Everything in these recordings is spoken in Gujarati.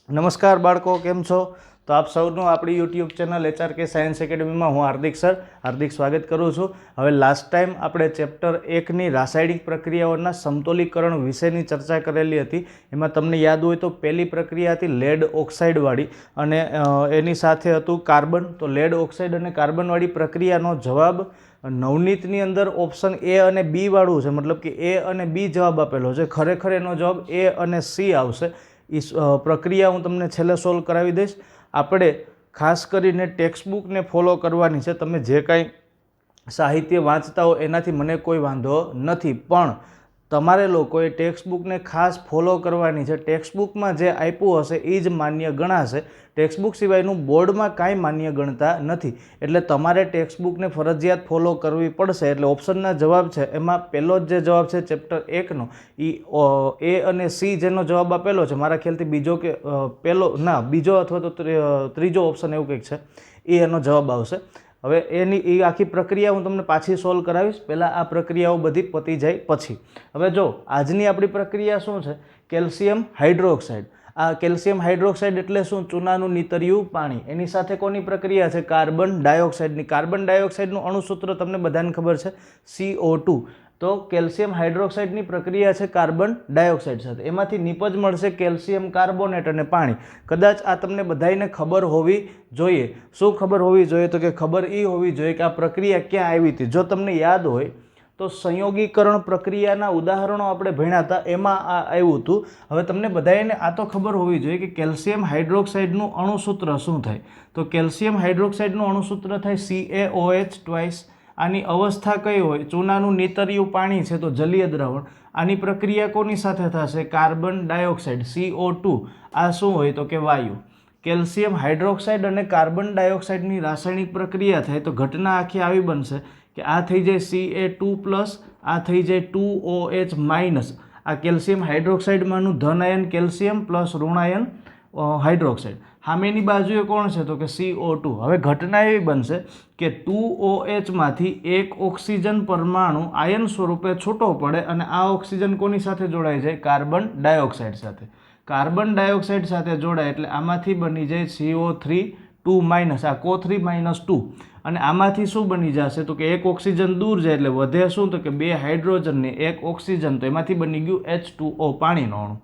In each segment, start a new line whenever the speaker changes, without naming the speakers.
નમસ્કાર બાળકો, કેમ છો? તો આપ સૌનું આપણી યુટ્યુબ ચેનલ HRK સાયન્સ એકેડમીમાં હું હાર્દિક સ્વાગત કરું છું. હવે લાસ્ટ ટાઈમ આપણે ચેપ્ટર 1ની રાસાયણિક પ્રક્રિયાઓના સમતોલીકરણ વિશેની ચર્ચા કરેલી હતી. એમાં તમને યાદ હોય તો પહેલી પ્રક્રિયા હતી લેડ ઓક્સાઇડવાળી અને એની સાથે હતું કાર્બન. તો લેડ ઓક્સાઇડ અને કાર્બનવાળી પ્રક્રિયાનો જવાબ નવનીતની અંદર ઓપ્શન એ અને બી વાળું છે, મતલબ કે એ અને બી જવાબ આપેલો છે. ખરેખર એનો જવાબ એ અને સી આવશે. પ્રક્રિયા હું તમને છેલ્લે સોલ્વ કરાવી દઈશ. આપણે ખાસ કરીને ટેક્સ્ટબુકને ફોલો કરવાની છે. તમે જે કાંઈ સાહિત્ય વાંચતા હો એનાથી મને કોઈ વાંધો નથી, પણ તમારે લોકોએ ટેક્સ્ટબુકને ખાસ ફોલો કરવાની છે. ટેક્સ્ટબુકમાં જે આપ્યું હશે એ જ માન્ય ગણાશે. ટેક્સ્ટબુક સિવાયનું બોર્ડમાં કાંઈ માન્ય ગણતા નથી. એટલે તમારે ટેક્સ્ટબુકને ફરજિયાત ફોલો કરવી પડશે. એટલે ઓપ્શનના જવાબ છે એમાં પહેલો જ જે જવાબ છે ચેપ્ટર 1નો એ અને સી જેનો જવાબ આપેલો છે, મારા ખ્યાલથી બીજો અથવા તો ત્રીજો ઓપ્શન એવું કંઈક છે, એનો જવાબ આવશે. હવે એ આખી પ્રક્રિયા હું તમને પાછી સોલ્વ કરાવીશ. પહેલાં આ પ્રક્રિયાઓ બધી પતી જાય પછી. હવે જો આજની આપણી પ્રક્રિયા શું છે, કેલ્શિયમ હાઇડ્રોક્સાઇડ. આ કેલ્શિયમ હાઇડ્રોક્સાઇડ એટલે શું? ચૂનાનું નીતર્યું પાણી. એની સાથે કોની પ્રક્રિયા છે? કાર્બન ડાયોક્સાઇડની. કાર્બન ડાયોક્સાઇડનું અણુસૂત્ર તમને બધાને ખબર છે, CO2. તો કેલ્શિયમ હાઇડ્રોક્સાઇડની પ્રક્રિયા છે કાર્બન ડાયોક્સાઇડ સાથે. એમાંથી નિપજ મળશે કેલ્શિયમ કાર્બોનેટ અને પાણી. કદાચ આ તમને બધાને ખબર હોવી જોઈએ. શું ખબર હોવી જોઈએ? તો કે ખબર એ હોવી જોઈએ કે આ પ્રક્રિયા ક્યાં આવી હતી. જો તમને યાદ હોય તો સંયોગીકરણ પ્રક્રિયાના ઉદાહરણો આપણે ભણ્યા હતા, એમાં આ આવ્યું હતું. હવે તમને બધાને આ તો ખબર હોવી જોઈએ કે કેલ્શિયમ હાઇડ્રોક્સાઇડનું અણુસૂત્ર શું થાય. તો કેલ્શિયમ હાઇડ્રોક્સાઇડનું અણુસૂત્ર થાય CaOH ટ્વાઇસ. આની અવસ્થા કઈ હોય? ચૂનાનું નીતર્યું પાણી છે તો જલીય દ્રાવણ. આની પ્રક્રિયા કોની સાથે થશે? Carbon dioxide CO2. આ શું હોય? તો કે વાયુ. કેલ્શિયમ હાઇડ્રોક્સાઇડ અને કાર્બન ડાયોક્સાઇડની રાસાયણિક પ્રક્રિયા થાય તો ઘટના આખી આવી બનશે કે આ થઈ જાય Ca2+, આ થઈ જાય 2OH-. આ કેલ્શિયમ હાઇડ્રોક્સાઇડમાંનું ધન આયન કેલ્શિયમ પ્લસ ઋણાયન હાઇડ્રોક્સાઇડ. સામેની બાજુએ કોણ છે? તો કે CO2. હવે ઘટના એવી બનશે કે 2OH એક ઓક્સિજન પરમાણુ આયન સ્વરૂપે છૂટો પડે અને આ ઓક્સિજન કોની સાથે જોડાઈ જાય? કાર્બન ડાયોક્સાઇડ સાથે. કાર્બન ડાયોક્સાઇડ સાથે જોડાય એટલે આમાંથી બની જાય CO3 2- આ CO3 -2. અને આમાંથી શું બની જશે? તો કે એક ઓક્સિજન દૂર જાય એટલે વધે શું? તો કે 2 હાઇડ્રોજન ને 1 ઓક્સિજન. તો એમાંથી બની ગયું H2O, પાણીનો અણુ.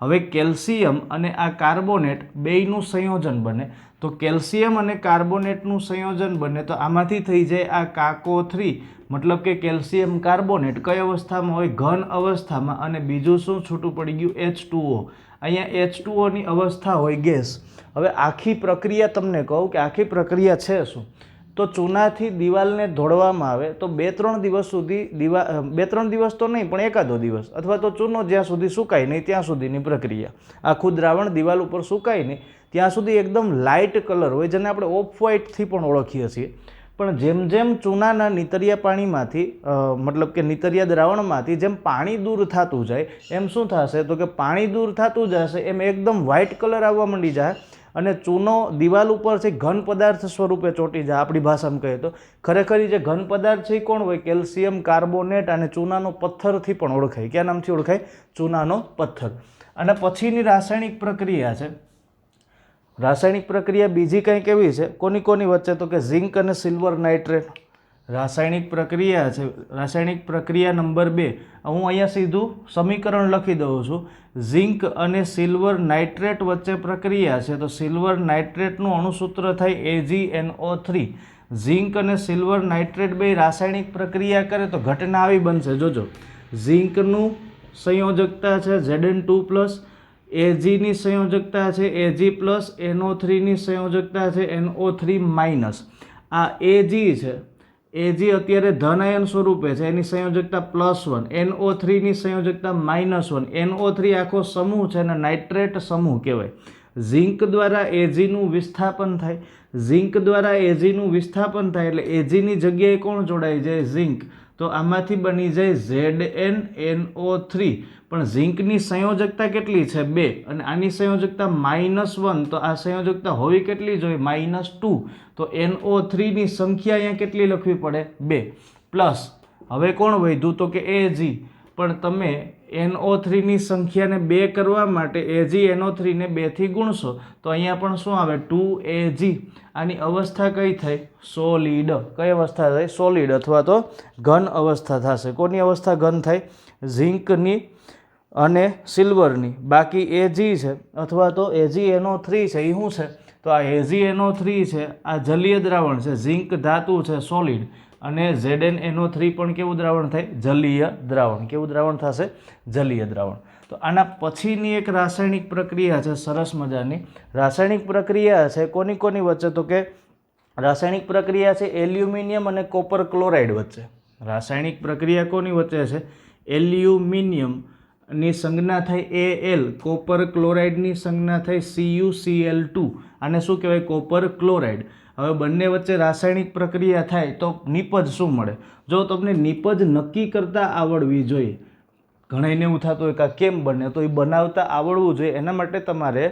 હવે કેલ્શિયમ અને આ કાર્બોનેટ બેયનું સંયોજન બને. તો કેલ્શિયમ અને કાર્બોનેટનું સંયોજન બને તો આમાંથી થઈ જાય આ CaCO3, મતલબ કે કેલ્શિયમ કાર્બોનેટ. કઈ અવસ્થામાં હોય? ઘન અવસ્થામાં. અને બીજું શું છૂટું પડી ગયું? H2O. અહીંયા H2Oની અવસ્થા હોય ગેસ. હવે આખી પ્રક્રિયા તમને કહું કે આખી પ્રક્રિયા છે શું? તો ચૂનાથી દિવાલને ધોળવામાં આવે તો 2-3 દિવસ સુધી 2-3 દિવસ તો નહીં પણ એકાદો દિવસ, અથવા તો ચૂનો જ્યાં સુધી સુકાય નહીં ત્યાં સુધીની પ્રક્રિયા. આખું દ્રાવણ દિવાલ ઉપર સુકાય નહીં ત્યાં સુધી એકદમ લાઇટ કલર હોય, જેને આપણે ઓફ વ્હાઇટથી પણ ઓળખીએ છીએ. પણ જેમ જેમ ચૂનાના નીતરિયા પાણીમાંથી મતલબ કે નીતરિયા દ્રાવણમાંથી જેમ પાણી દૂર થતું જાય એમ શું થશે? તો કે પાણી દૂર થતું જશે એમ એકદમ વ્હાઇટ કલર આવવા માંડી જાય અને ચૂનો દિવાલ ઉપર છે ઘન પદાર્થ સ્વરૂપે ચોંટી જાય. આપણી ભાષામાં કહીએ તો ખરેખર જે ઘન પદાર્થ છે એ કોણ હોય? Calcium carbonate. અને ચૂનાનો પથ્થરથી પણ ઓળખાય. ક્યાં નામથી ઓળખાય? ચૂનાનો પથ્થર. અને પછીની રાસાયણિક પ્રક્રિયા છે. રાસાયણિક પ્રક્રિયા બીજી કંઈક એવી છે. કોની વચ્ચે? તો કે ઝિંક અને સિલ્વર નાઇટ્રેટ. રાસાયણિક પ્રક્રિયા છે. રાસાયણિક પ્રક્રિયા નંબર 2. હું અહીંયા સીધું સમીકરણ લખી દઉં છું. ઝિંક અને સિલ્વર નાઇટ્રેટ વચ્ચે પ્રક્રિયા છે તો સિલ્વર નાઇટ્રેટનું અણુસૂત્ર થાય AgNO3. ઝિંક અને સિલ્વર નાઇટ્રેટ બે રાસાયણિક પ્રક્રિયા કરે તો ઘટના આવી બનશે. જોજો, ઝિંકનું સંયોજકતા છે Zn2+, Agની સંયોજકતા છે Ag+, NO3ની સંયોજકતા છે NO3-. આ Ag છે, Ag અત્યારે ધન આયન સ્વરૂપે છે, એની સંયોજકતા +1. NO3ની સંયોજકતા -1. NO3 આખો સમૂહ છે અને નાઇટ્રેટ સમૂહ કહેવાય. ઝિંક દ્વારા Agનું વિસ્થાપન થાય. ઝિંક દ્વારા Agનું વિસ્થાપન થાય એટલે Agની જગ્યાએ કોણ જોડાઈ જાય? ઝિંક. તો આમાંથી બની જાય ZnNO3. પણ ઝિંકની સંયોજકતા કેટલી છે? 2. અને આની સંયોજકતા -1. તો આ સંયોજકતા હોવી કેટલી જોઈએ? -2. તો NO3ની સંખ્યા અહીંયા કેટલી લખવી પડે? 2. પ્લસ હવે કોણ વધ્યું? તો કે Ag. પણ તમે NO3 ની સંખ્યાને 2 કરવા માટે AgNO3 ને 2 થી ગુણશો તો અહીંયા પણ શું આવે 2Ag. આની અવસ્થા કઈ થઈ? સોલિડ. કઈ અવસ્થા થઈ? સોલિડ અથવા તો ઘન અવસ્થા થશે. કોની અવસ્થા ઘન થાય? ઝિંકની અને સિલ્વરની. બાકી Ag છે અથવા તો AgNO3 છે એ શું છે? તો આ AgNO3 છે આ જલીય દ્રાવણ છે, ઝિંક ધાતુ છે સોલિડ, અને ZnNO3 પણ કેવું દ્રાવણ થાય? જલીય દ્રાવણ. કેવું દ્રાવણ થશે? જલીય દ્રાવણ. તો આના પછીની એક રાસાયણિક પ્રક્રિયા છે સરસ મજાની. રાસાયણિક પ્રક્રિયા છે કોની કોની વચ્ચે? તો કે રાસાયણિક પ્રક્રિયા છે એલ્યુમિનિયમ અને કોપર ક્લોરાઇડ વચ્ચે. રાસાયણિક પ્રક્રિયા કોની વચ્ચે છે? એલ્યુમિનિયમની સંજ્ઞા થાય Al, કોપર ક્લોરાઇડની સંજ્ઞા થાય CuCl2. આને શું કહેવાય? Copper chloride. હવે બંને વચ્ચે રાસાયણિક પ્રક્રિયા થાય તો નિપજ શું મળે? જો તમને નિપજ નક્કી કરતાં આવડવી જોઈએ. ઘણાઈને એવું થતું હોય કે કેમ બને, તો એ બનાવતા આવડવું જોઈએ. એના માટે તમારે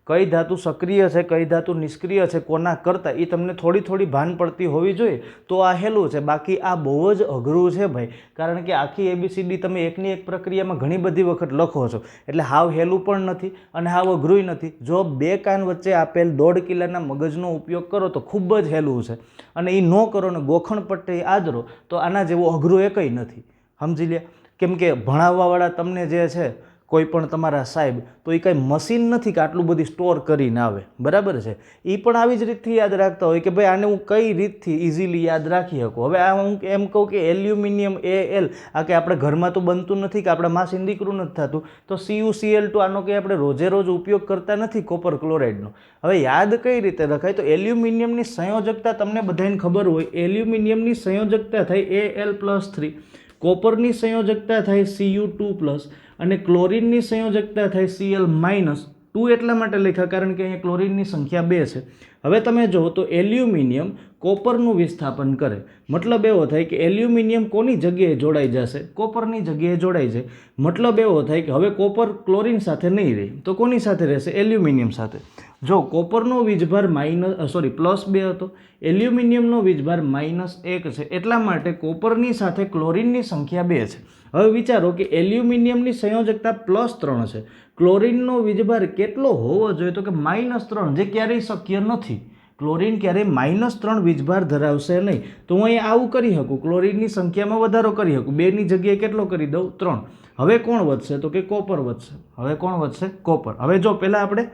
કઈ ધાતુ સક્રિય છે, કઈ ધાતુ નિષ્ક્રિય છે, કોના કરતાં એ તમને થોડી ભાન પડતી હોવી જોઈએ. તો આ હેલું છે. બાકી આ બહુ જ અઘરું છે ભાઈ, કારણ કે આખી ABCD તમે એકની એક પ્રક્રિયામાં ઘણી બધી વખત લખો છો. એટલે હાવ હેલું પણ નથી અને હાવ અઘરું નથી. જો 2 કાન વચ્ચે આપેલ 1.5 કિલોના મગજનો ઉપયોગ કરો તો ખૂબ જ હેલું છે. અને એ ન કરો ને ગોખણ પટ્ટી આદરો તો આના જેવું અઘરું એ કંઈ નથી. સમજી લે. કેમ કે ભણાવવાવાળા તમને જે છે કોઈ પણ તમારા સાહેબ, તો એ કંઈ મશીન નથી કે આટલું બધી સ્ટોર કરીને આવે. બરાબર છે? એ પણ આવી જ રીતથી યાદ રાખતા હોય કે ભાઈ આને હું કઈ રીતથી ઇઝીલી યાદ રાખી શકું. હવે આ હું એમ કહું કે એલ્યુમિનિયમ Al, આ કે આપણે ઘરમાં તો બનતું નથી કે આપણા માં દીકરું નથી થતું, તો CuCl2 આનો કંઈ આપણે રોજે રોજ ઉપયોગ કરતા નથી કોપર ક્લોરાઇડનો. હવે યાદ કઈ રીતે રખાય? તો એલ્યુમિનિયમની સંયોજકતા તમને બધાને ખબર હોય. એલ્યુમિનિયમની સંયોજકતા થાય Al+3, કોપરની સંયોજકતા થાય Cu2+, અને ક્લોરીનની સંયોજકતા થાય Cl-2. એટલા માટે લખ્યા કારણ કે અહીંયા ક્લોરીનની સંખ્યા 2 છે. હવે તમે જુઓ તો એલ્યુમિનિયમ કોપરનું વિસ્થાપન કરે. મતલબ એવો થાય કે એલ્યુમિનિયમ કોની જગ્યાએ જોડાઈ જશે? કોપરની જગ્યાએ જોડાઈ જાય. મતલબ એવો થાય કે હવે કોપર ક્લોરીન સાથે નહીં રહે તો કોની સાથે રહેશે? એલ્યુમિનિયમ સાથે. જો કોપરનો વીજભાર +2 હતો, એલ્યુમિનિયમનો વીજભાર -1 છે. એટલા માટે કોપરની સાથે ક્લોરીનની સંખ્યા 2 છે. હવે વિચારો કે એલ્યુમિનિયમની સંયોજકતા +3 છે. ક્લોરીનનો વીજભાર કેટલો હોવો જોઈએ? તો કે -3, જે ક્યારેય શક્ય નથી. ક્લોરીન ક્યારેય -3 વીજભાર ધરાવશે નહીં. તો હું અહીંયા આવું કરી શકું, ક્લોરીનની સંખ્યામાં વધારો કરી શકું. 2ની જગ્યાએ કેટલો કરી દઉં? 3. હવે કોણ વધશે? તો કે કોપર વધશે. હવે કોણ વધશે? કોપર. હવે જો પહેલાં આપણે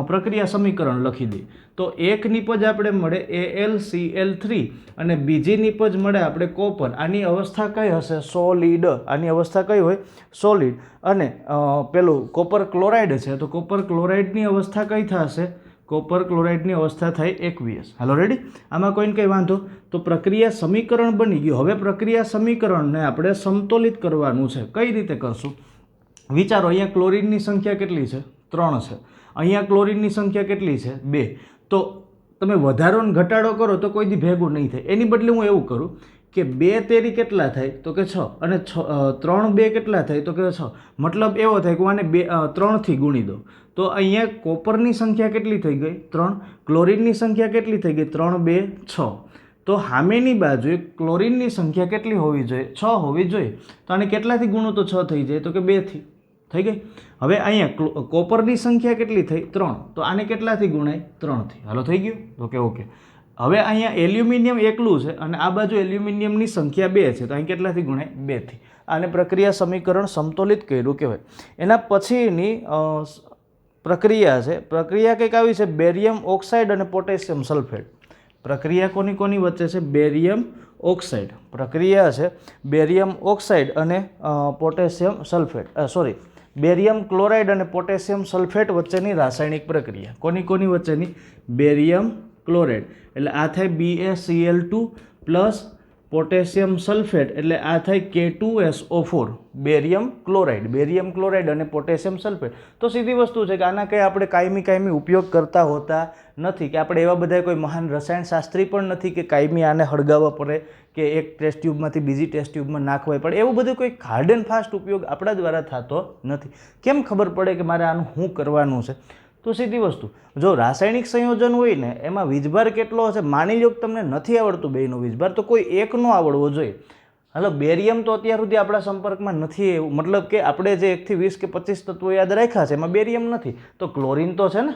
પ્રક્રિયા સમીકરણ લખી દઈએ તો એક નિપજ આપણે મળે AlCl3 અને બીજી નિપજ મળે આપણે કોપર. આની અવસ્થા કઈ હશે? સોલિડ. આની અવસ્થા કઈ હોય? સોલિડ. અને પેલું કોપર ક્લોરાઇડ છે તો કોપર ક્લોરાઇડની અવસ્થા કઈ થશે? કોપર ક્લોરાઇડની અવસ્થા થાય એકવીએસ. હાલો રેડી? આમાં કોઈને કંઈ વાંધો? તો પ્રક્રિયા સમીકરણ બની ગયું. હવે પ્રક્રિયા સમીકરણને આપણે સમતોલિત કરવાનું છે. કઈ રીતે કરશું? વિચારો, અહીંયા ક્લોરીનની સંખ્યા કેટલી છે? 3 છે. અહીંયા ક્લોરીનની સંખ્યા કેટલી છે? 2. તો તમે વધારો ને ઘટાડો કરો તો કોઈ દી ભેગું નહીં થાય. એની બદલે હું એવું કરું કે 2 તેરી કેટલા થાય? તો કે 6. અને 3 2 કેટલા થાય? તો કે 6. મતલબ એવો થાય કે હું આને 3 થી ગુણી દઉં તો અહીંયા કોપરની સંખ્યા કેટલી થઈ ગઈ? 3. ક્લોરીનની સંખ્યા કેટલી થઈ ગઈ? 3 2 6. તો સામેની બાજુએ ક્લોરીનની સંખ્યા કેટલી હોવી જોઈએ? 6 હોવી જોઈએ. તો આને કેટલાથી ગુણો તો 6 થઈ જાય? તો કે 2 થી થઈ ગઈ. હવે અહીંયા કોપરની સંખ્યા કેટલી થઈ? 3. તો આને કેટલાથી ગુણાય? 3 થી. હાલો થઈ ગયું? તો કે ઓકે. હવે અહીંયા એલ્યુમિનિયમ એકલું છે અને આ બાજુ એલ્યુમિનિયમની સંખ્યા 2 છે તો અહીં કેટલાથી ગુણાય? 2 થી. આને પ્રક્રિયા સમીકરણ સમતોલિત કર્યું કહેવાય. એના પછીની પ્રક્રિયા છે. પ્રક્રિયા કંઈક આવી છે બેરિયમ ઓક્સાઇડ અને પોટેશિયમ સલ્ફેટ. પ્રક્રિયા કોની કોની વચ્ચે છે? Barium oxide. પ્રક્રિયા છે બેરિયમ ઓક્સાઇડ અને પોટેશિયમ સલ્ફેટ, બેરિયમ ક્લોરાઇડ અને પોટેશિયમ સલ્ફેટ વચ્ચેની રાસાયણિક પ્રક્રિયા. કોની કોની વચ્ચેની? બેરિયમ ક્લોરાઇડ એટલે આ થાય BaCl2 પ્લસ પોટેશિયમ સલ્ફેટ એટલે આ થાય K2SO4. બેરિયમ ક્લોરાઇડ અને પોટેશિયમ સલ્ફેટ. તો સીધી વસ્તુ છે કે આના કંઈ આપણે કાયમી ઉપયોગ કરતા હોતા નથી, કે આપણે એવા બધા કોઈ મહાન રસાયણશાસ્ત્રી પણ નથી કે કાયમી આને હળગાવવા પડે કે એક ટેસ્ટ ટ્યુબમાંથી બીજી ટેસ્ટ ટ્યુબમાં નાખવા પડે. એવું બધું કોઈ હાર્ડ એન્ડ ફાસ્ટ ઉપયોગ આપણા દ્વારા થતો નથી. કેમ ખબર પડે કે મારે આનું શું કરવાનું છે? તો સીધી વસ્તુ, જો રાસાયણિક સંયોજન હોય ને એમાં વીજભાર કેટલો હશે? માની લો કે તમને નથી આવડતું બેયનો વીજભાર, તો કોઈ એકનો આવડવો જોઈએ. હાલો બેરિયમ તો અત્યાર સુધી આપણા સંપર્કમાં નથી, એવું મતલબ કે આપણે જે 1 થી 20 કે 25 તત્વો યાદ રાખ્યા છે એમાં બેરિયમ નથી, તો ક્લોરિન તો છે ને,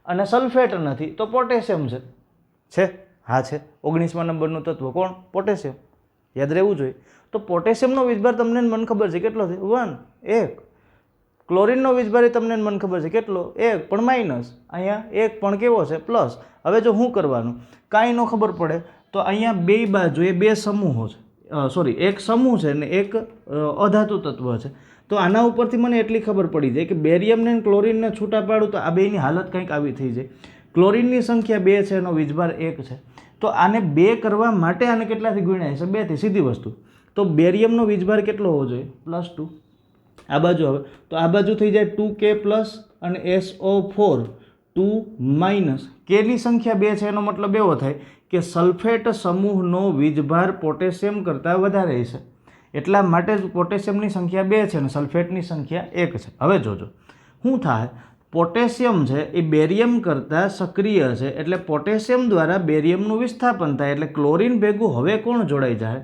અને સલ્ફેટ નથી તો પોટેશિયમ છે. હા છે, 19મા નંબરનું તત્વ કોણ? પોટેશિયમ. યાદ રહેવું જોઈએ. તો પોટેશિયમનો વીજભાર તમને મને ખબર છે કેટલો છે? 1 1. ક્લોરિનનો વીજભાર તમને મને ખબર છે કેટલો? 1 પણ માઇનસ, અહીંયા 1 પણ કેવો છે? પ્લસ. હવે જો શું કરવાનું કાંઈ ન ખબર પડે તો અહીંયા બે બાજુએ બે સમૂહો છે, સોરી એક સમૂહ છે ને એક અધાતુ તત્વ છે. તો આના ઉપરથી મને એટલી ખબર પડી જાય કે બેરિયમને અને ક્લોરિનને છૂટા પાડું તો આ બેની હાલત કંઈક આવી થઈ જાય. ક્લોરિનની સંખ્યા 2 છે, એનો વીજભાર 1 છે. તો આને 2 કરવા માટે આને કેટલાથી ગુણ્યા છે? 2 થી, સીધી વસ્તુ. તો બેરિયમનો વીજભાર કેટલો હોવો જોઈએ? +2. આ બાજુ હવે તો આ બાજુ થઈ જાય 2K પ્લસ અને SO4 2 માઇનસ. કેની સંખ્યા 2 છે એનો મતલબ એવો થાય કે સલ્ફેટ સમૂહનો વીજભાર પોટેશિયમ કરતાં વધારે છે, એટલા માટે જ પોટેશિયમની સંખ્યા 2 છે અને સલ્ફેટની સંખ્યા 1 છે. હવે જોજો શું થાય, પોટેશિયમ છે એ બેરિયમ કરતાં સક્રિય છે, એટલે પોટેશિયમ દ્વારા બેરિયમનું વિસ્થાપન થાય, એટલે ક્લોરિન ભેગું હવે કોણ જોડાઈ જાય?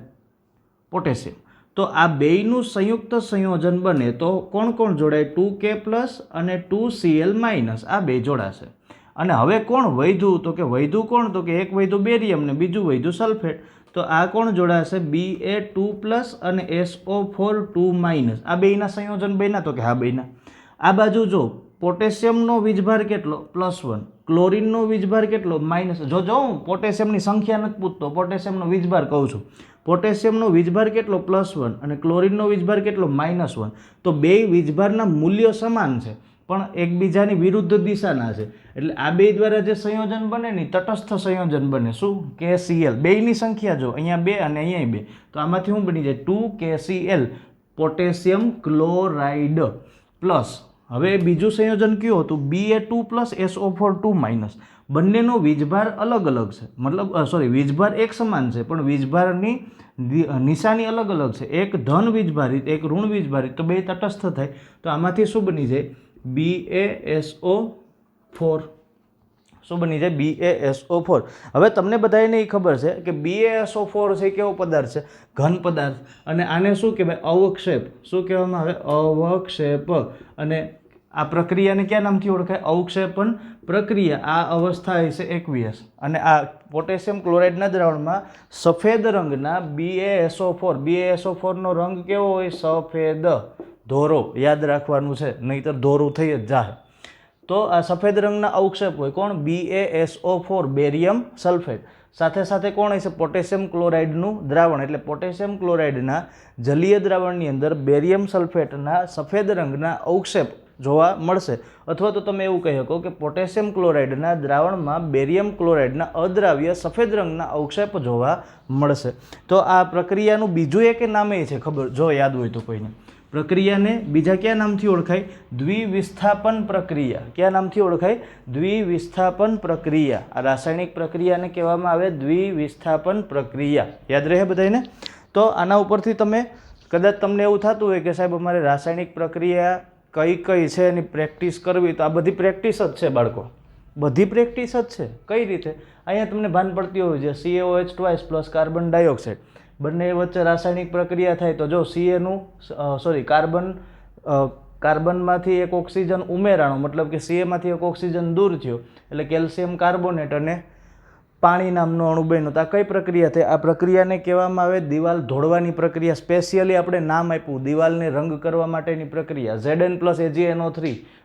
પોટેશિયમ. તો આ બેયનું સંયુક્ત સંયોજન બને તો કોણ કોણ જોડાય? 2K પ્લસ અને 2Cl માઇનસ, આ બે જોડાશે. અને હવે કોણ વધ્યું? તો કે વધ્યું કોણ? તો કે એક વધ્યું બેરિયમ ને બીજું વધ્યું સલ્ફેટ. તો આ કોણ જોડાશે? Ba2 પ્લસ અને SO4 2 માઇનસ. આ બેયના સંયોજન બન્યા? તો કે હા બન્યા. આ બાજુ જો પોટેશિયમનો વીજભાર કેટલો? +1. ક્લોરિનનો વીજભાર કેટલો? -. જો હું પોટેશિયમની સંખ્યા નથી પૂછતો, પોટેશિયમનો વીજભાર કહું છું. પોટેશિયમનો વીજભાર કેટલો? +1 અને ક્લોરિનનો વીજભાર કેટલો? -1. તો બે વીજભારના મૂલ્યો સમાન છે પણ એકબીજાની વિરુદ્ધ દિશાના છે, એટલે આ બે દ્વારા જે સંયોજન બને ને તટસ્થ સંયોજન બને. શું? KCl. બેયની સંખ્યા જો અહીંયા 2 અને અહીંયા 2, તો આમાંથી શું બની જાય? 2KCl potassium chloride plus. હવે બીજું સંયોજન કયું હતું? Ba2 plus SO4 2 minus. બંનેનો વીજભાર અલગ અલગ છે, મતલબ સોરી વીજભાર એક સમાન છે પણ વીજભારની નિશાની અલગ અલગ છે. એક ધન વીજભારિત, એક ઋણ વીજભારિત, તો બે તટસ્થ થાય. તો આમાંથી શું બની જાય? BaSO4. શું બની જાય? BaSO4. હવે તમને બધાને એ ખબર છે કે BaSO4 છે કેવો પદાર્થ છે? ઘન પદાર્થ. અને આને શું કહેવાય? અવક્ષેપ. શું કહેવામાં આવે? અવક્ષેપ. અને આ પ્રક્રિયાને કયા નામથી ઓળખાય? અવક્ષેપન પ્રક્રિયા. આ અવસ્થા હશે એકવીસ. અને આ પોટેશિયમ ક્લોરાઇડના દ્રાવણમાં સફેદ રંગના BaSO4 નો રંગ કેવો હોય? સફેદ, ધોરો. યાદ રાખવાનું છે, નહીંતર ધોરું થઈ જ જાય. તો આ સફેદ રંગના અવક્ષેપ હોય કોણ? BaSO4 barium sulphate. સાથે સાથે કોણ હશે? પોટેશિયમ ક્લોરાઇડનું દ્રાવણ. એટલે પોટેશિયમ ક્લોરાઇડના જલીય દ્રાવણની અંદર બેરિયમ સલ્ફેટના સફેદ રંગના અવક્ષેપ જોવા મળશે. અથવા તો તમે એવું કહી શકો કે પોટેશિયમ ક્લોરાઇડના દ્રાવણમાં બેરિયમ ક્લોરાઇડના અદ્રાવ્ય સફેદ રંગના અવક્ષેપ જોવા મળશે. તો આ પ્રક્રિયાનું બીજું એક નામે છે, ખબર જો યાદ હોય તો કોઈને? પ્રક્રિયાને બીજા કયા નામથી ઓળખાય? દ્વિવિસ્થાપન પ્રક્રિયા. કયા નામથી ઓળખાય? દ્વિવિસ્થાપન પ્રક્રિયા. આ રાસાયણિક પ્રક્રિયાને કહેવામાં આવે દ્વિવિસ્થાપન પ્રક્રિયા. યાદ રહે બધાને? તો આના ઉપરથી તમે કદાચ તમને એવું થતું હોય કે સાહેબ અમારે રાસાયણિક પ્રક્રિયા કઈ કઈ છે એની પ્રેક્ટિસ કરવી, તો આ બધી પ્રેક્ટિસ જ છે બાળકો, બધી પ્રેક્ટિસ જ છે. કઈ રીતે? અહીંયા તમને ભાન પડતી હોય છે CaOH2 પ્લસ કાર્બન ડાયોક્સાઇડ, બંને વચ્ચે રાસાયણિક પ્રક્રિયા થાય તો જો કાર્બનમાંથી એક ઓક્સિજન ઉમેરાણો, મતલબ કે Ca એક ઓક્સિજન દૂર થયો, એટલે કેલ્શિયમ કાર્બોનેટ અને પાણી નામનો અણુ બન્યો. તો આ કઈ પ્રક્રિયા થઈ? આ પ્રક્રિયાને કહેવામાં આવે દિવાલ ધોળવાની પ્રક્રિયા. સ્પેશિયલી આપણે નામ આપ્યું દિવાલને રંગ કરવા માટેની પ્રક્રિયા. Zn plus AgNO3.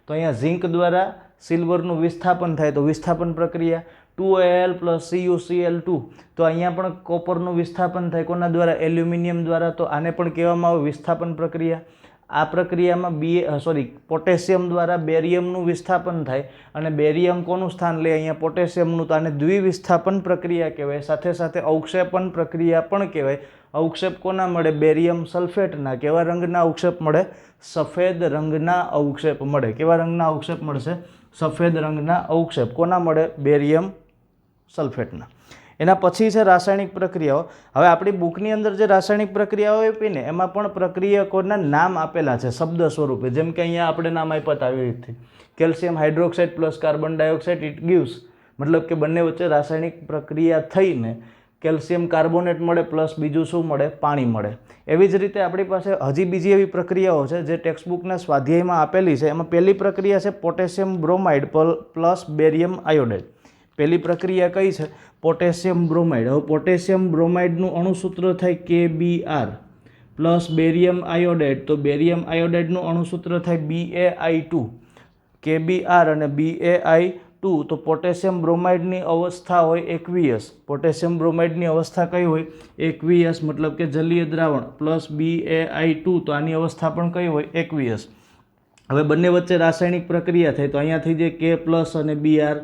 તો અહીંયા ઝીંક દ્વારા સિલ્વરનું વિસ્થાપન થાય તો વિસ્થાપન પ્રક્રિયા. 2Al plus CuCl2. તો અહીંયા પણ કોપરનું વિસ્થાપન થાય. કોના દ્વારા? એલ્યુમિનિયમ દ્વારા. તો આને પણ કહેવામાં આવે વિસ્થાપન પ્રક્રિયા. આ પ્રક્રિયામાં પોટેશિયમ દ્વારા બેરિયમનું વિસ્થાપન થાય અને બેરિયમ કોનું સ્થાન લે? અહીંયા પોટેશિયમનું. તો આને દ્વિવિસ્થાપન પ્રક્રિયા કહેવાય. સાથે સાથે અવક્ષેપન પ્રક્રિયા પણ કહેવાય. અવક્ષેપ કોના મળે? બેરિયમ સલ્ફેટના. કેવા રંગના અવક્ષેપ મળે? સફેદ રંગના અવક્ષેપ મળે. કેવા રંગના અવક્ષેપ મળશે? સફેદ રંગના અવક્ષેપ. કોના મળે? બેરિયમ સલ્ફેટના. એના પછી છે રાસાયણિક પ્રક્રિયાઓ. હવે આપણી બુકની અંદર જે રાસાયણિક પ્રક્રિયાઓ આપી ને એમાં પણ પ્રક્રિયકોના નામ આપેલા છે શબ્દ સ્વરૂપે. જેમ કે અહીંયા આપણે નામ આપ્યા હતા આવી રીતે calcium hydroxide plus carbon dioxide it gives, મતલબ કે બંને વચ્ચે રાસાયણિક પ્રક્રિયા થઈને કેલ્શિયમ કાર્બોનેટ મળે પ્લસ બીજું શું મળે? પાણી મળે. એવી જ રીતે આપણી પાસે હજી બીજી એવી પ્રક્રિયાઓ છે જે ટેક્સ્ટબુકના સ્વાધ્યાયમાં આપેલી છે. એમાં પહેલી પ્રક્રિયા છે potassium bromide plus barium iodide. પહેલી પ્રક્રિયા કઈ છે? Potassium bromide. હવે પોટેશિયમ બ્રોમાઇડનું અણુસૂત્ર થાય KBr પ્લસ બેરિયમ આયોડાઇડ, તો બેરિયમ આયોડાઇડનું અણુસૂત્ર થાય BaI2. KBr અને BaI2, તો પોટેશિયમ બ્રોમાઇડની અવસ્થા હોય એકવીયસ. પોટેશિયમ બ્રોમાઇડની અવસ્થા કઈ હોય? એકવીયસ, મતલબ કે જલીય દ્રાવણ, પ્લસ BaI2, તો આની અવસ્થા પણ કઈ હોય? એકવીયસ. હવે બંને વચ્ચે રાસાયણિક પ્રક્રિયા થાય તો અહીંયા થઈ જાય K પ્લસ અને Br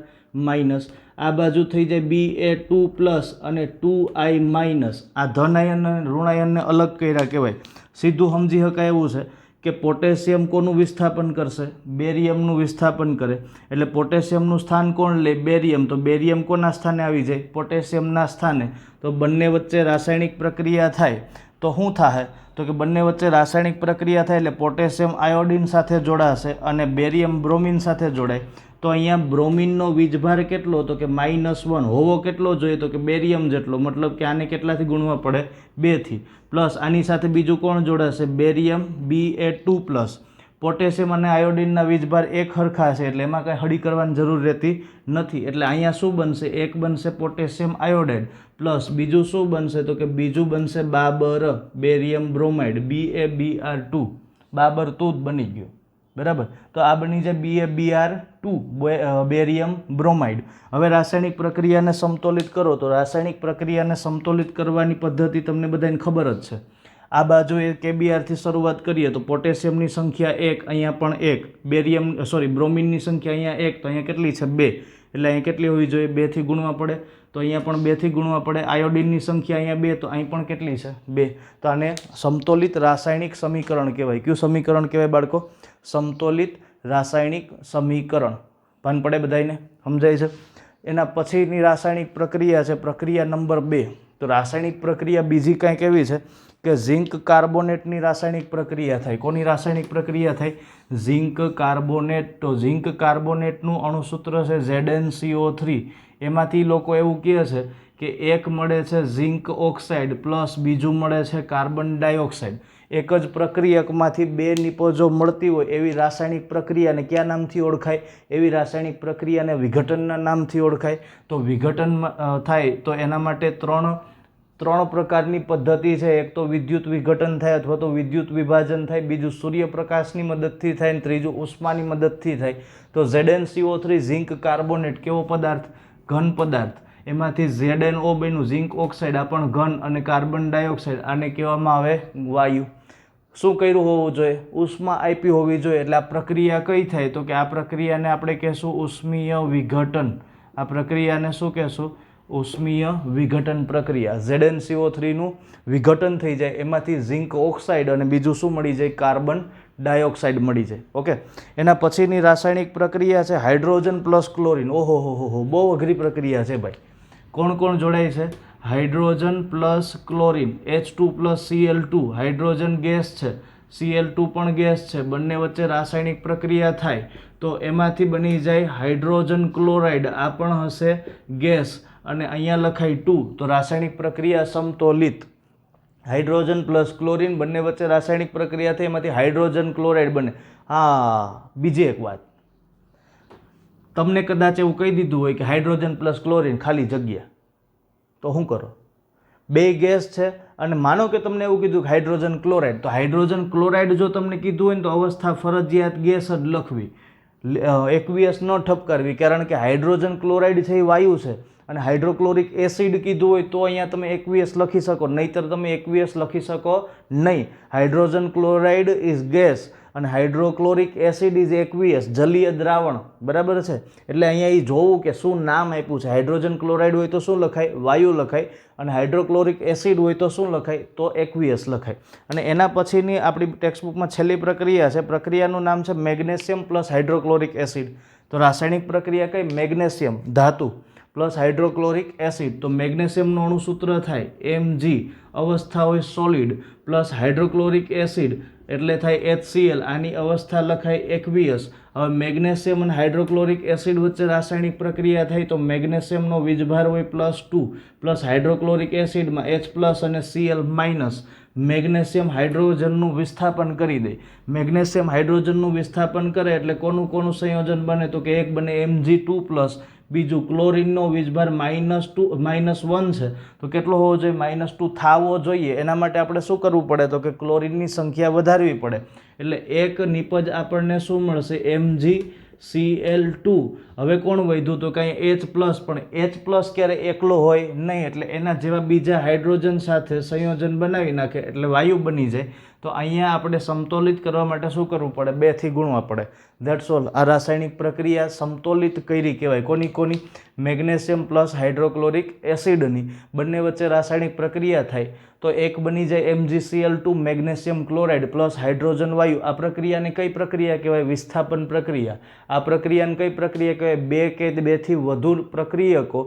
માઇનસ. આ બાજુ થઈ જાય Ba2 પ્લસ અને 2I માઇનસ. આ ધન આયન અને ઋણ આયનને અલગ કર્યા કહેવાય. સીધું સમજી શકાય એવું છે કે પોટેશિયમ કોનું વિસ્થાપન કરશે? બેરિયમનું વિસ્થાપન કરે. એટલે પોટેશિયમનું સ્થાન કોણ લે? બેરિયમ. તો બેરિયમ કોના સ્થાને આવી જાય? પોટેશિયમના સ્થાને. તો બંને વચ્ચે રાસાયણિક પ્રક્રિયા થાય તો શું થાય? તો કે બંને વચ્ચે રાસાયણિક પ્રક્રિયા થાય એટલે પોટેશિયમ આયોડિન સાથે જોડાશે અને બેરિયમ બ્રોમિન સાથે જોડાય. તો અહીંયા બ્રોમિનનો વીજભાર કેટલો? તો કે -1. હોવો કેટલો જોઈએ? તો કે બેરિયમ જેટલો. મતલબ કે આને કેટલાથી ગુણવા પડે? 2 થી. પ્લસ આની સાથે બીજું કોણ જોડાશે? Barium Ba2 plus. પોટેશિયમ અને આયોડિનના વીજભાર એક હરખા છે એટલે એમાં કાંઈ હળી કરવાની જરૂર રહેતી નથી. એટલે અહીંયા શું બનશે? એક બનશે પોટેશિયમ આયોડાઇડ પ્લસ બીજું શું બનશે? તો કે બીજું બનશે Babur, barium bromide, BaBr2. Babur તું જ બની ગયું. બરાબર. તો આ બની જાય BaBr2 બેરિયમ બ્રોમાઇડ. હવે રાસાયણિક પ્રક્રિયાને સમતોલિત કરો તો રાસાયણિક પ્રક્રિયાને સમતોલિત કરવાની પદ્ધતિ તમને બધાને ખબર જ છે. આ બાજુ એ KBrથી શરૂઆત કરીએ તો પોટેશિયમની સંખ્યા 1, અહીંયા પણ 1, બ્રોમિનની સંખ્યા અહીંયા 1, તો અહીંયા કેટલી છે? 2. એટલે અહીંયા કેટલી હોવી જોઈએ? 2 થી ગુણવા પડે. તો અહીંયા પણ 2 થી ગુણવા પડે. આયોડિનની સંખ્યા અહીંયા 2, તો અહીં પણ કેટલી છે? 2. તો આને સમતોલિત રાસાયણિક સમીકરણ કહેવાય. કયું સમીકરણ કહેવાય બાળકો? સમતોલિત રાસાયણિક સમીકરણ. ભાન પડે બધાને? સમજાય છે? એના પછીની રાસાયણિક પ્રક્રિયા છે પ્રક્રિયા નંબર 2. તો રાસાયણિક પ્રક્રિયા બીજી કાંઈ કેવી છે કે ઝિંક કાર્બોનેટની રાસાયણિક પ્રક્રિયા થાય. કોની રાસાયણિક પ્રક્રિયા થાય? Zinc carbonate. તો ઝિંક કાર્બોનેટનું અણુસૂત્ર છે ZnCO3. એમાંથી લોકો એવું કહે છે કે એક મળે છે ઝિંક ઓક્સાઇડ પ્લસ બીજું મળે છે કાર્બન ડાયોક્સાઇડ. એક જ પ્રક્રિયકમાંથી 2 નિપજો મળતી હોય એવી રાસાયણિક પ્રક્રિયાને કયા નામથી ઓળખાય? એવી રાસાયણિક પ્રક્રિયાને વિઘટનના નામથી ઓળખાય. તો વિઘટન થાય તો એના માટે ત્રણ પ્રકારની પદ્ધતિ છે. એક તો વિદ્યુત વિઘટન થાય અથવા તો વિદ્યુત વિભાજન થાય, બીજું સૂર્યપ્રકાશની મદદથી થાય અને ત્રીજું ઉષ્માની મદદથી થાય. તો ZnCO3 ઝિંક કાર્બોનેટ કેવો પદાર્થ? ઘન પદાર્થ. એમાંથી ZnO બન્યું ઝિંક ઓક્સાઇડ, આ પણ ઘન, અને કાર્બન ડાયોક્સાઇડ આને કહેવામાં આવે વાયુ. શું કર્યું હોવું જોઈએ? ઉષ્મા આપી હોવી જોઈએ. એટલે આ પ્રક્રિયા કઈ થાય? તો કે આ પ્રક્રિયાને આપણે કહેશું ઉષ્મીય વિઘટન. આ પ્રક્રિયાને શું કહેશું? ઉષ્મીય વિઘટન પ્રક્રિયા. ZnCO3નું વિઘટન થઈ જાય, એમાંથી ઝિંક ઓક્સાઇડ અને બીજું શું મળી જાય? કાર્બન ડાયોક્સાઇડ મળી જાય. ઓકે. એના પછીની રાસાયણિક પ્રક્રિયા છે હાઇડ્રોજન પ્લસ ક્લોરિન. ઓહો, બહુ અઘરી પ્રક્રિયા છે ભાઈ. કોણ કોણ જોડાય છે? Hydrogen plus chlorine, H2 plus Cl2. Hydrogen gas છે, Cl2 પણ ગેસ છે. બંને વચ્ચે રાસાયણિક પ્રક્રિયા થાય તો એમાંથી બની જાય હાઇડ્રોજન ક્લોરાઇડ. આ પણ હશે ગેસ અને અહીંયા લખાય 2. તો રાસાયણિક પ્રક્રિયા સમતોલિત. હાઇડ્રોજન પ્લસ ક્લોરિન બંને વચ્ચે રાસાયણિક પ્રક્રિયા થઈ, એમાંથી હાઇડ્રોજન ક્લોરાઇડ બને. હા, બીજી એક વાત, તમને કદાચ એવું કહી દીધું હોય કે હાઇડ્રોજન પ્લસ ક્લોરિન ખાલી જગ્યા, તો શું કરો? 2 ગેસ છે અને માનો કે તમને એવું કીધું કે હાઇડ્રોજન ક્લોરાઇડ, તો હાઇડ્રોજન ક્લોરાઇડ જો તમને કીધું હોય ને તો અવસ્થા ફરજિયાત ગેસ જ લખવી, એકવીએસ ન ઠપકારવી. કારણ કે હાઇડ્રોજન ક્લોરાઇડ છે એ વાયુ છે અને હાઇડ્રોક્લોરિક એસિડ કીધું હોય તો અહીંયા તમે એકવીએસ લખી શકો, નહીંતર તમે એકવીએસ લખી શકો નહીં. હાઇડ્રોજન ક્લોરાઇડ ઇઝ ગેસ અને હાઇડ્રોક્લોરિક એસિડ ઇઝ એકવીએસ, જલીય દ્રાવણ. બરાબર છે? એટલે અહીંયા એ જોવું કે શું નામ આપ્યું છે. હાઇડ્રોજન ક્લોરાઇડ હોય તો શું લખાય? વાયુ લખાય. અને હાઇડ્રોક્લોરિક એસિડ હોય તો શું લખાય? તો એકવીએસ લખાય. અને એના પછીની આપણી ટેક્સ્ટબુકમાં છેલ્લી પ્રક્રિયા છે. પ્રક્રિયાનું નામ છે મેગ્નેશિયમ પ્લસ હાઇડ્રોક્લોરિક એસિડ. તો રાસાયણિક પ્રક્રિયા કઈ? મેગ્નેશિયમ ધાતુ પ્લસ હાઇડ્રોક્લોરિક એસિડ. તો મેગ્નેશિયમનું અણુસૂત્ર થાય Mg, અવસ્થા હોય સોલિડ, પ્લસ હાઇડ્રોક્લોરિક એસિડ એટલે થાય HCl, આની અવસ્થા લખાય એક્વિયસ. હવે મેગ્નેશિયમ અને હાઇડ્રોક્લોરિક એસિડ વચ્ચે રાસાયણિક પ્રક્રિયા થાય તો મેગ્નેશિયમનો વીજભાર હોય +2 પ્લસ હાઇડ્રોક્લોરિક એસિડમાં H+ અને Cl-. મેગ્નેશિયમ હાઇડ્રોજનનું વિસ્થાપન કરી દે. મેગ્નેશિયમ હાઇડ્રોજનનું વિસ્થાપન કરે એટલે કોનું સંયોજન બને તો કે એક બને Mg2+, બીજું ક્લોરિનનો વીજભાર -1 છે તો કેટલો હોવો જોઈએ? -2 થવો જોઈએ. એના માટે આપણે શું કરવું પડે તો કે ક્લોરિનની સંખ્યા વધારવી પડે. એટલે એક નિપજ આપણને શું મળશે? MgCl2. હવે કોણ વધ્યું તો કાંઈ H+, પણ H+ ક્યારે એકલો હોય નહીં, એટલે એના જેવા બીજા હાઇડ્રોજન સાથે સંયોજન બનાવી નાખે એટલે વાયુ બની જાય. તો અહીંયા આપણે સમતોલિત કરવા માટે શું કરવું પડે? 2 થી ગુણવા પડે. That's all. આ રાસાયણિક પ્રક્રિયા સમતોલિત કરી કહેવાય. કોની? મેગ્નેશિયમ પ્લસ હાઇડ્રોક્લોરિક એસિડની બંને વચ્ચે રાસાયણિક પ્રક્રિયા થાય તો એક બની જાય MgCl2 magnesium chloride plus hydrogen વાયુ. આ પ્રક્રિયાને કઈ પ્રક્રિયા કહેવાય? વિસ્થાપન પ્રક્રિયા. આ પ્રક્રિયાને કઈ પ્રક્રિયા કહેવાય? 2 કે 2 થી વધુ પ્રક્રિયકો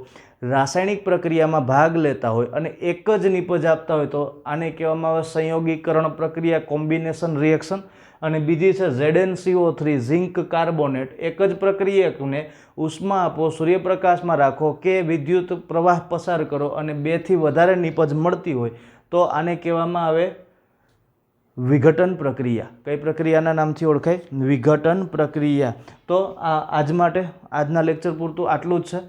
રાસાયણિક પ્રક્રિયામાં ભાગ લેતા હોય અને એક જ નિપજ આપતા હોય તો આને કહેવામાં આવે સંયોગીકરણ પ્રક્રિયા, કોમ્બિનેશન રિએક્શન. અને બીજી છે ZnCO3 ઝિંક કાર્બોનેટ. એક જ પ્રક્રિયકને ઉષ્મા આપો, સૂર્યપ્રકાશમાં રાખો કે વિદ્યુત પ્રવાહ પસાર કરો અને 2 થી વધારે નિપજ મળતી હોય તો આને કહેવામાં આવે વિઘટન પ્રક્રિયા. કઈ પ્રક્રિયાના નામથી ઓળખાય? વિઘટન પ્રક્રિયા. તો આજ માટે આજના લેક્ચર પૂરતું આટલું જ છે.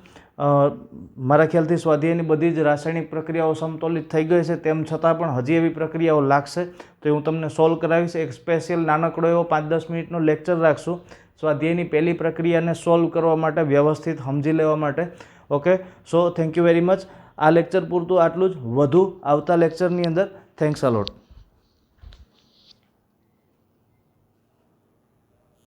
મારા ખ્યાલથી સ્વાધ્યાયની બધી જ રાસાયણિક પ્રક્રિયાઓ સમતોલિત થઈ ગઈ છે, તેમ છતાં પણ હજી એવી પ્રક્રિયાઓ લાગશે તો હું તમને સોલ્વ કરાવીશ. એક સ્પેશિયલ નાનકડો એવો 5-10 મિનિટનો લેક્ચર રાખશું સ્વાધ્યાયની પહેલી પ્રક્રિયાને સોલ્વ કરવા માટે, વ્યવસ્થિત સમજી લેવા માટે. Okay, so thank you very much. આ લેક્ચર પૂરતું આટલું જ. વધુ આવતા લેક્ચરની અંદર. થેન્ક્સ અ લોટ.